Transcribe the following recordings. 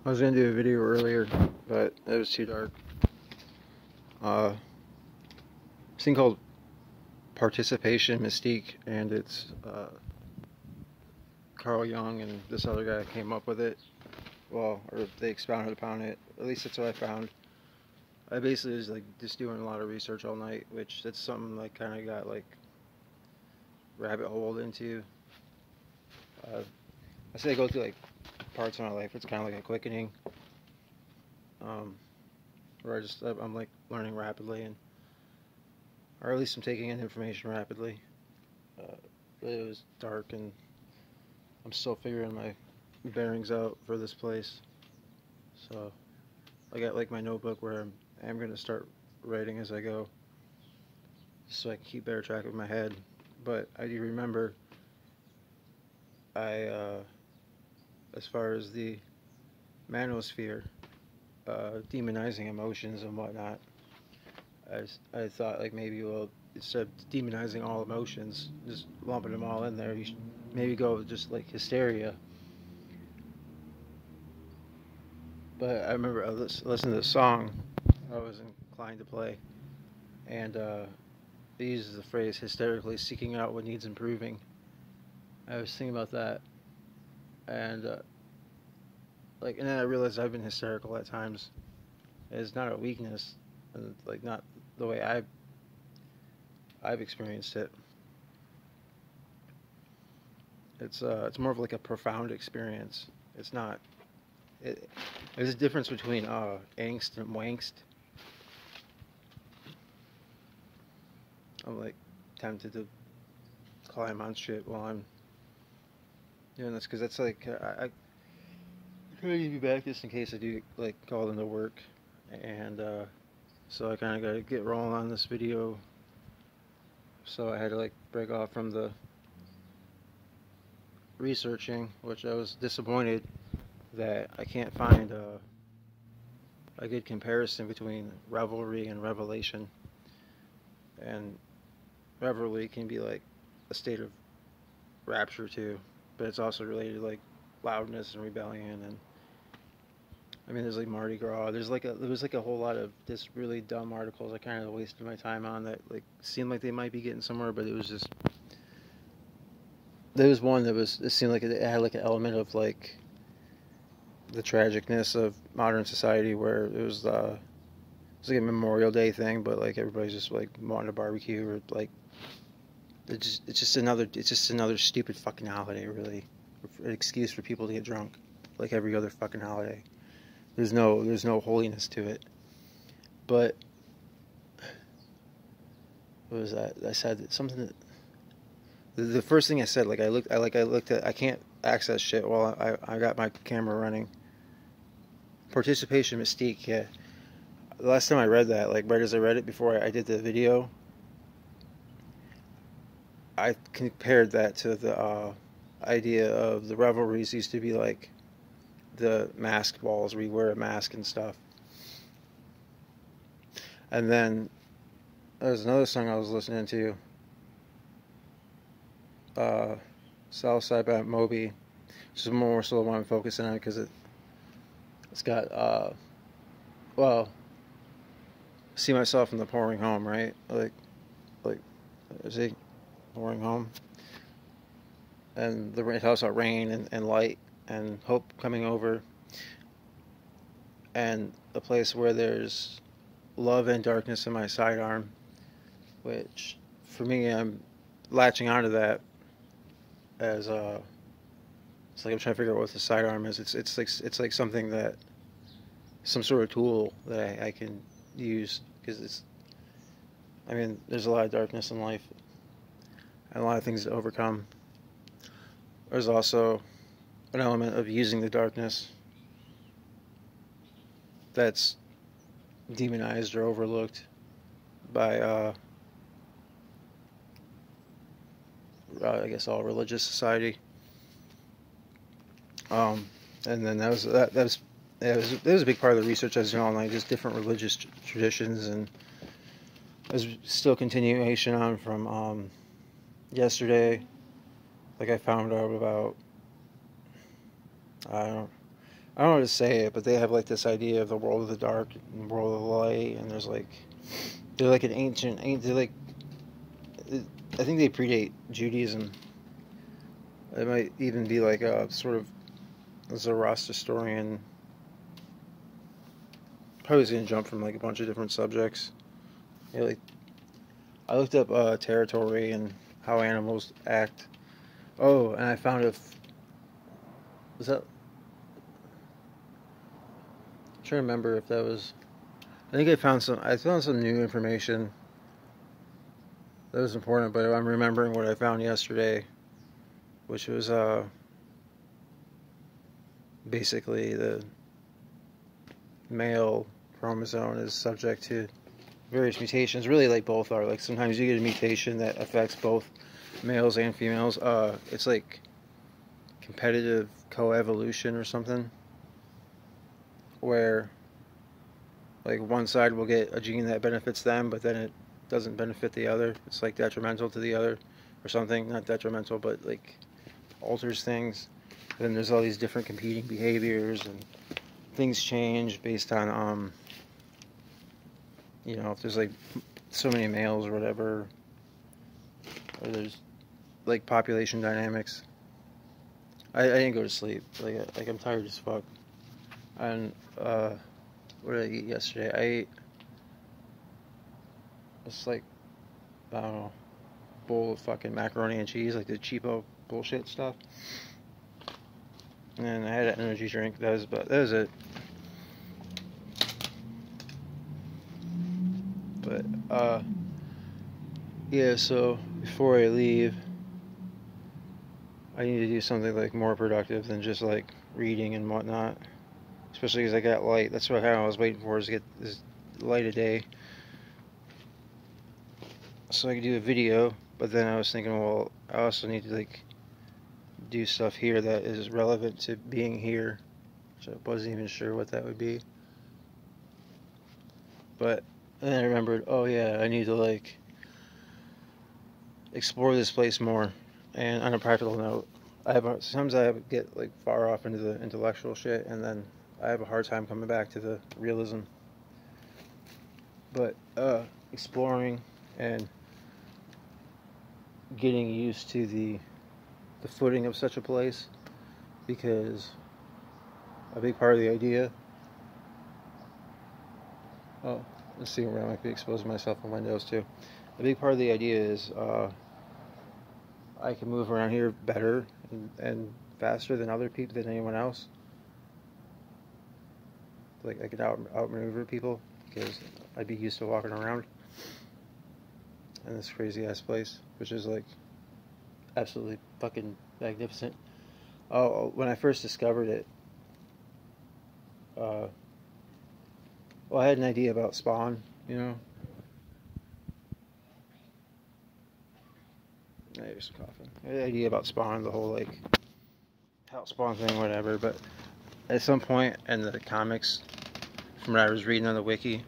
I was gonna do a video earlier, but it was too dark. This thing called Participation Mystique, and it's Carl Jung and this other guy came up with it. Well, or they expounded upon it. At least that's what I found. I basically was just doing a lot of research all night, which that's something I kind of got rabbit holed into. I say I go through parts of my life. It's kind of like a quickening, where I'm learning rapidly, or at least I'm taking in information rapidly. But it was dark, and I'm still figuring my bearings out for this place. So I got my notebook where I'm going to start writing as I go, so I can keep better track of my head. But I do remember as far as the manosphere, demonizing emotions and whatnot, I thought maybe, well, instead of demonizing all emotions, just lumping them all in there, you should maybe go with just hysteria. But I remember I listened to the song I was inclined to play, and it uses the phrase hysterically seeking out what needs improving. I was thinking about that, and and then I realized I've been hysterical at times. It's not a weakness, and not the way I've experienced it. It's more of a profound experience. It's not. There's a difference between angst and wangst. I'm tempted to climb on shit while I'm doing this, because that's I try to give you back just in case I do called into work, and so I kind of got to get rolling on this video. So I had to break off from the researching, which I was disappointed that I can't find a good comparison between revelry and revelation. And revelry can be a state of rapture too, but it's also related to loudness and rebellion. And I mean, there's Mardi Gras. There was a whole lot of just really dumb articles I kind of wasted my time on that seemed like they might be getting somewhere, but it was just, there was one that it seemed like it had an element of the tragicness of modern society, where it was a Memorial Day thing, but everybody's just wanting to barbecue, or it's just another stupid fucking holiday, really, an excuse for people to get drunk, like every other fucking holiday. There's no holiness to it. But what was that? I said something that the first thing I said, I looked at, I can't access shit while I got my camera running. Participation Mystique, yeah. The last time I read that, right as I read it before I did the video, I compared that to the idea of the revelries used to be the mask balls where you wear a mask and stuff. And then there's another song I was listening to, Southside by Moby, which is more so the one I'm focusing on, because it's got well, see myself in the pouring home, right? Is he pouring home? And it talks about rain and light and hope coming over, and a place where there's love and darkness in my sidearm, which for me, I'm latching onto that as it's I'm trying to figure out what the sidearm is. It's something that, some sort of tool that I can use, because there's a lot of darkness in life and a lot of things to overcome. There's also an element of using the darkness that's demonized or overlooked by I guess all religious society. And then that was a big part of the research I was doing all night, just different religious traditions, and there's still continuation on from yesterday. I found out about, I don't know, I don't know how to say it, but they have like this idea of the world of the dark and the world of the light, and there's like they're like an ancient, they're like I think they predate Judaism. It might even be like a sort of Zoroastrian. Probably going to jump from like a bunch of different subjects. Yeah, like I looked up territory and how animals act. Oh, and I found was that? I'm trying to remember if that was. I think I found some new information that was important, but I'm remembering what I found yesterday, which was basically the male chromosome is subject to various mutations. Really, like both are. Like sometimes you get a mutation that affects both males and females. It's like competitive coevolution or something, where like one side will get a gene that benefits them, but then it doesn't benefit the other. It's like detrimental to the other, or something. Not detrimental, but like alters things. And then there's all these different competing behaviors, and things change based on if there's like so many males or whatever, or there's like population dynamics. I didn't go to sleep. Like I'm tired as fuck. And what did I eat yesterday? I ate this like I don't know bowl of fucking macaroni and cheese, like the cheapo bullshit stuff. And I had an energy drink. That was it. But yeah. So before I leave, I need to do something like more productive than just like reading and whatnot. Especially because I got light. That's what I was waiting for, is to get this light a day, so I could do a video. But then I was thinking, well, I also need to like do stuff here that is relevant to being here. So I wasn't even sure what that would be. But then I remembered, oh yeah, I need to like explore this place more. And on a practical note, sometimes I get like far off into the intellectual shit, and then I have a hard time coming back to the realism. But exploring and getting used to the footing of such a place, because a big part of the idea. Oh, let's see where I might be exposing myself on windows too. A big part of the idea is I can move around here better and faster than other people, than anyone else. Like I could outmaneuver people because I'd be used to walking around in this crazy ass place, which is like absolutely fucking magnificent. Oh, when I first discovered it, well, I had an idea about Spawn, There's coughing. I had an idea about Spawn, the whole like house Spawn thing, whatever. But at some point in the comics, from what I was reading on the wiki,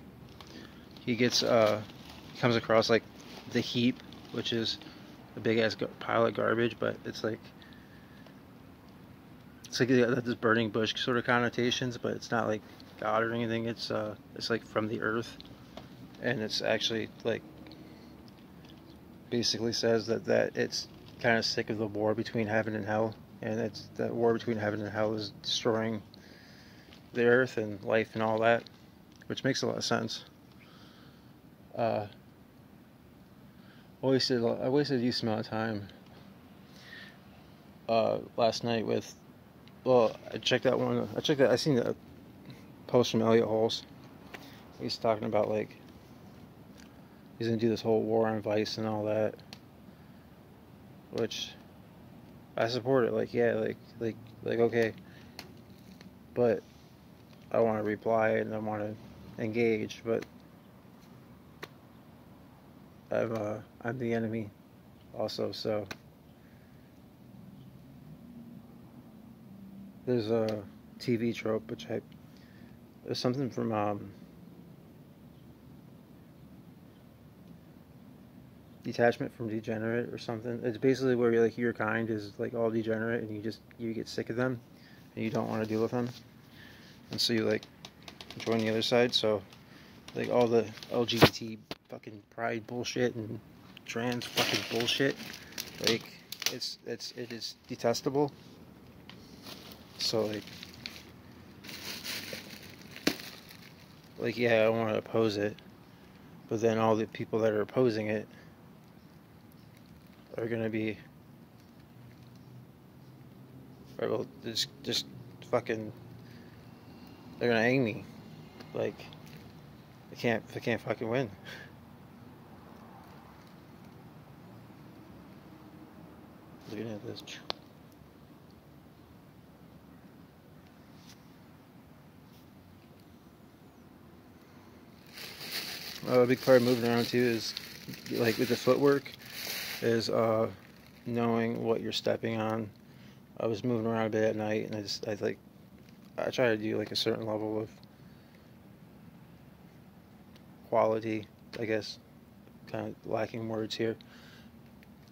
he comes across like the heap, which is a big ass pile of garbage, but it's like this burning bush sort of connotations, but it's not like God or anything. It's like from the earth, and it's actually like basically says that it's kind of sick of the war between heaven and hell, and it's that war between heaven and hell is destroying the earth and life and all that, which makes a lot of sense. I wasted a decent amount of time last night with. Well, I seen a post from Elliot Hulse. He's talking about like he's gonna do this whole war on vice and all that, which I support it. Like yeah, like okay, but I want to reply and I want to engage, but I'm the enemy also. So there's a TV trope there's something from Detachment from Degenerate or something. It's basically where your kind is like all degenerate and you get sick of them and you don't want to deal with them. and so you like join the other side. So like all the LGBT fucking pride bullshit and trans fucking bullshit, like it is detestable. So like yeah, I want to oppose it, but then all the people that are opposing it are gonna be, or well, just fucking, they're gonna hang me. Like I can't fucking win. Looking at this. A big part of moving around too is like with the footwork is knowing what you're stepping on. I was moving around a bit at night, and I try to do like a certain level of quality, I guess, kind of lacking words here.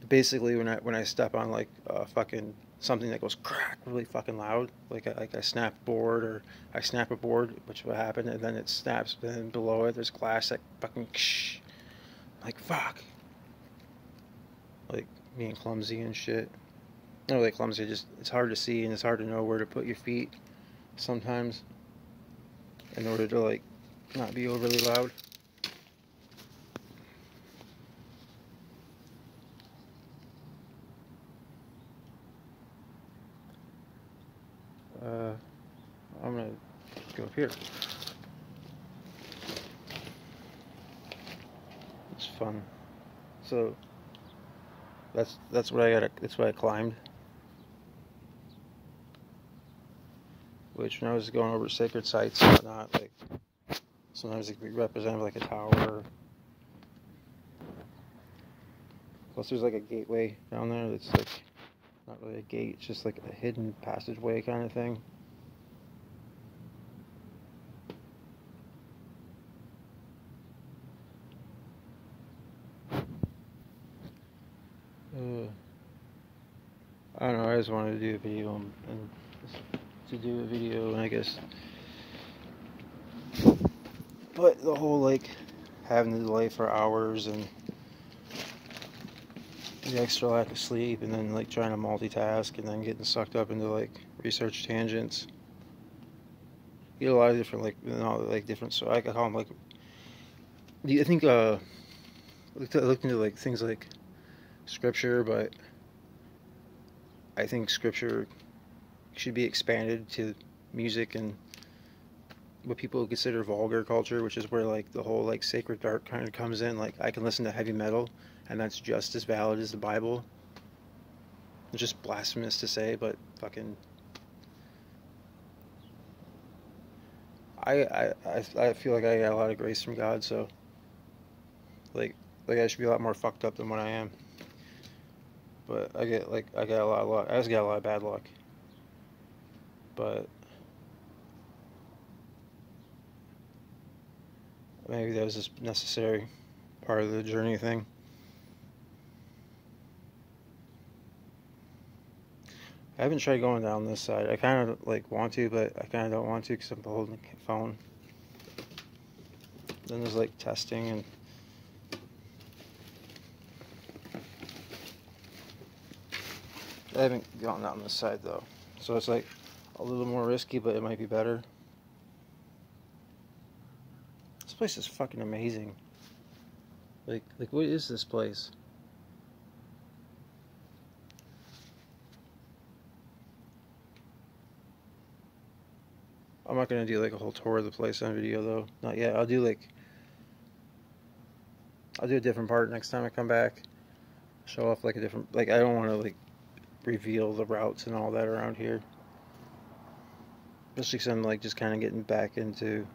Basically, when I step on like fucking something that goes crack really fucking loud, like I snap a board, or I snap a board, which will happen, and then it snaps, and then below it there's glass that fucking like fuck, like being clumsy and shit. Not really clumsy, just it's hard to see and it's hard to know where to put your feet sometimes in order to like not be overly loud. I'm gonna go up here. It's fun. So that's what I climbed. Which when I was going over sacred sites and whatnot, like sometimes it could be represented like a tower. Plus there's like a gateway down there that's like not really a gate, it's just like a hidden passageway kind of thing. I don't know, I just wanted to do a video and to do a video, and I guess, but the whole like having to delay for hours and the extra lack of sleep, and then like trying to multitask, and then getting sucked up into like research tangents. You get a lot of different different. So I call them like. I think I looked into like things like scripture, but I think scripture should be expanded to music and what people consider vulgar culture, which is where like the whole like sacred art kind of comes in. Like I can listen to heavy metal, and that's just as valid as the Bible. It's just blasphemous to say, but fucking. I feel like I got a lot of grace from God, so like I should be a lot more fucked up than what I am. But I got a lot of luck. I just got a lot of bad luck. But maybe that was just necessary part of the journey thing. I haven't tried going down this side. I kind of like want to, but I kind of don't want to because I'm holding the phone. Then there's like testing and I haven't gone down this side though, so it's like a little more risky, but it might be better. This place is fucking amazing. Like what is this place? I'm not gonna do like a whole tour of the place on video though. Not yet. I'll do a different part next time I come back. Show off like a different, like I don't want to like reveal the routes and all that around here. Especially because I'm like just kind of getting back into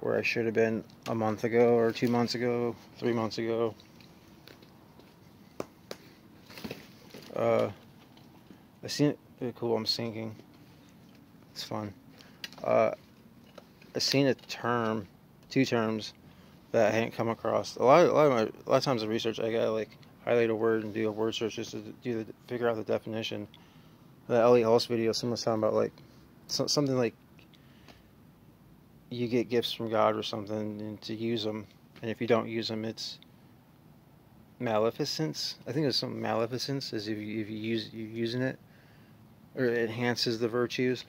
where I should have been a month ago or 2 months ago, 3 months ago. I seen it. Really cool. I'm sinking. It's fun. I seen a term, 2 terms that I hadn't come across. A lot of times in research, I gotta like highlight a word and do a word search just to figure out the definition. The Elliot Hulse video, someone was talking about like something like you get gifts from God or something and to use them, and if you don't use them, it's maleficence. I think there's some maleficence is if you're using it, or it enhances the virtues.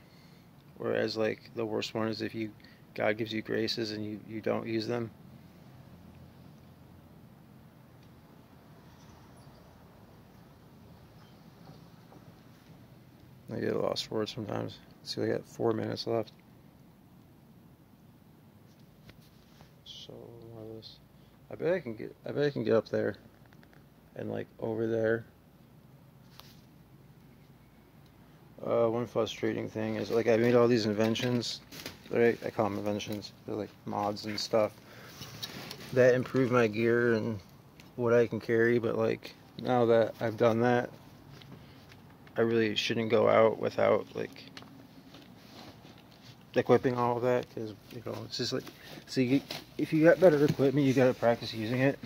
Whereas like the worst one is if you God gives you graces and you don't use them. I get lost for words sometimes. See, I got 4 minutes left. So more of this. I bet I can get up there and like over there. One frustrating thing is like I made all these inventions, right? I call them inventions. They're like mods and stuff that improve my gear and what I can carry. But like now that I've done that, I really shouldn't go out without like equipping all of that, because you know it's just like, see, if you got better equipment, you gotta practice using it,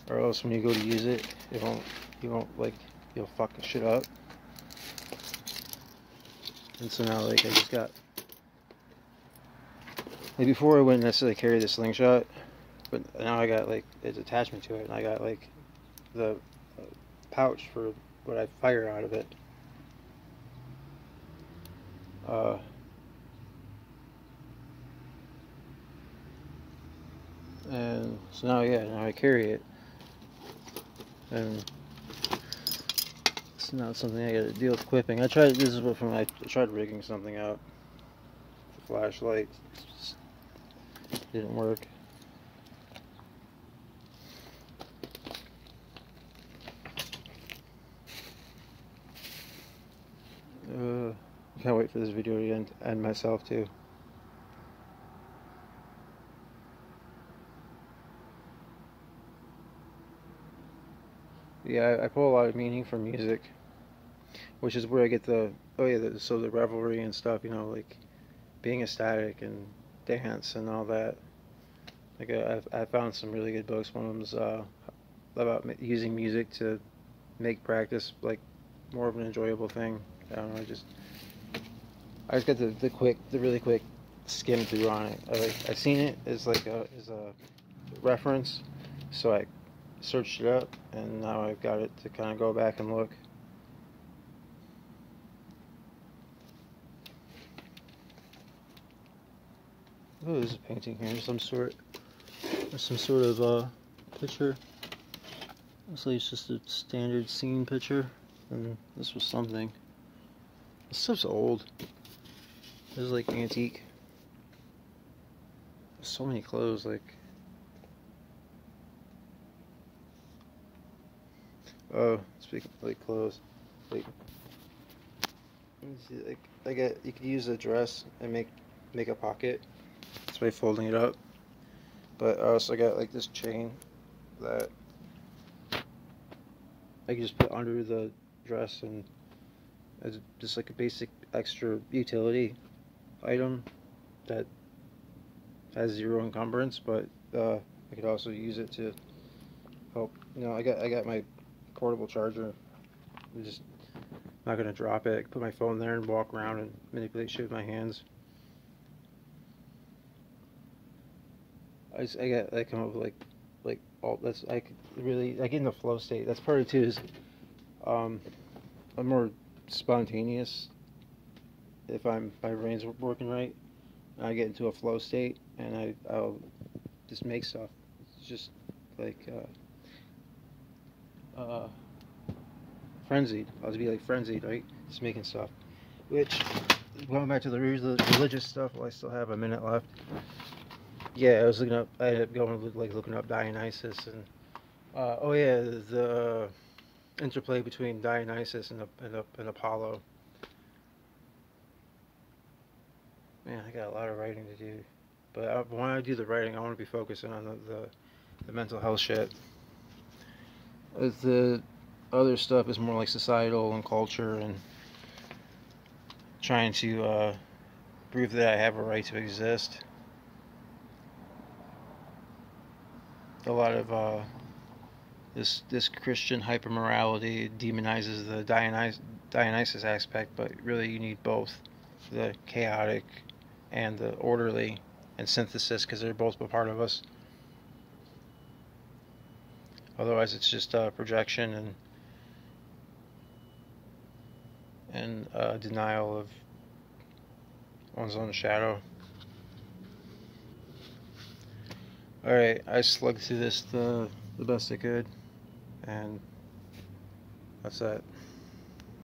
or else when you go to use it, you won't like, you'll fuck shit up. And so now like I just got, like before I wouldn't necessarily carry the slingshot, but now I got like its attachment to it, and I got like the pouch for what I fire out of it. And so now, yeah, now I carry it, and it's not something I got to deal with equipping. This is what from I tried rigging something out. The flashlight just didn't work. I can't wait for this video to end myself too. Yeah, I pull a lot of meaning from music, which is where I get the, oh yeah, so the revelry and stuff, you know, like being ecstatic and dance and all that. Like I found some really good books. One of them's about using music to make practice like more of an enjoyable thing. I don't know, I just got the really quick skim through on it. I seen it as like as a reference, so I searched it up, and now I've got it to kind of go back and look. Oh, there's a painting here, some sort. There's some sort of picture. Looks like it's just a standard scene picture, and this was something. This stuff's old. This is like antique. There's so many clothes, like. Oh, speaking of like clothes, like, let me see, like you could use a dress and make a pocket. That's by folding it up. But I also got like this chain that I can just put under the dress, and it's just like a basic extra utility item that has zero encumbrance. But I could also use it to help. You know, I got my portable charger. I'm just not gonna drop it. I can put my phone there and walk around and manipulate shit with my hands. I come up with like all that's I could really I get in the flow state. That's part of it too. Is I'm more spontaneous if my brain's working right. I get into a flow state, and I'll just make stuff. It's just like frenzied. I'll just be like frenzied, right? Just making stuff. Which, going back to the religious stuff, well, I still have a minute left. Yeah, I was looking up. I ended up going looking up Dionysus, and oh yeah, the interplay between Dionysus and Apollo. Man, I got a lot of writing to do, but when I do the writing, I want to be focusing on the mental health shit. The other stuff is more like societal and culture, and trying to prove that I have a right to exist. A lot of this Christian hypermorality demonizes the Dionysus aspect, but really you need both. the chaotic and the orderly and synthesis, because they're both a part of us. Otherwise, it's just projection and denial of one's own shadow. Alright, I slugged through this the best I could, and that's that.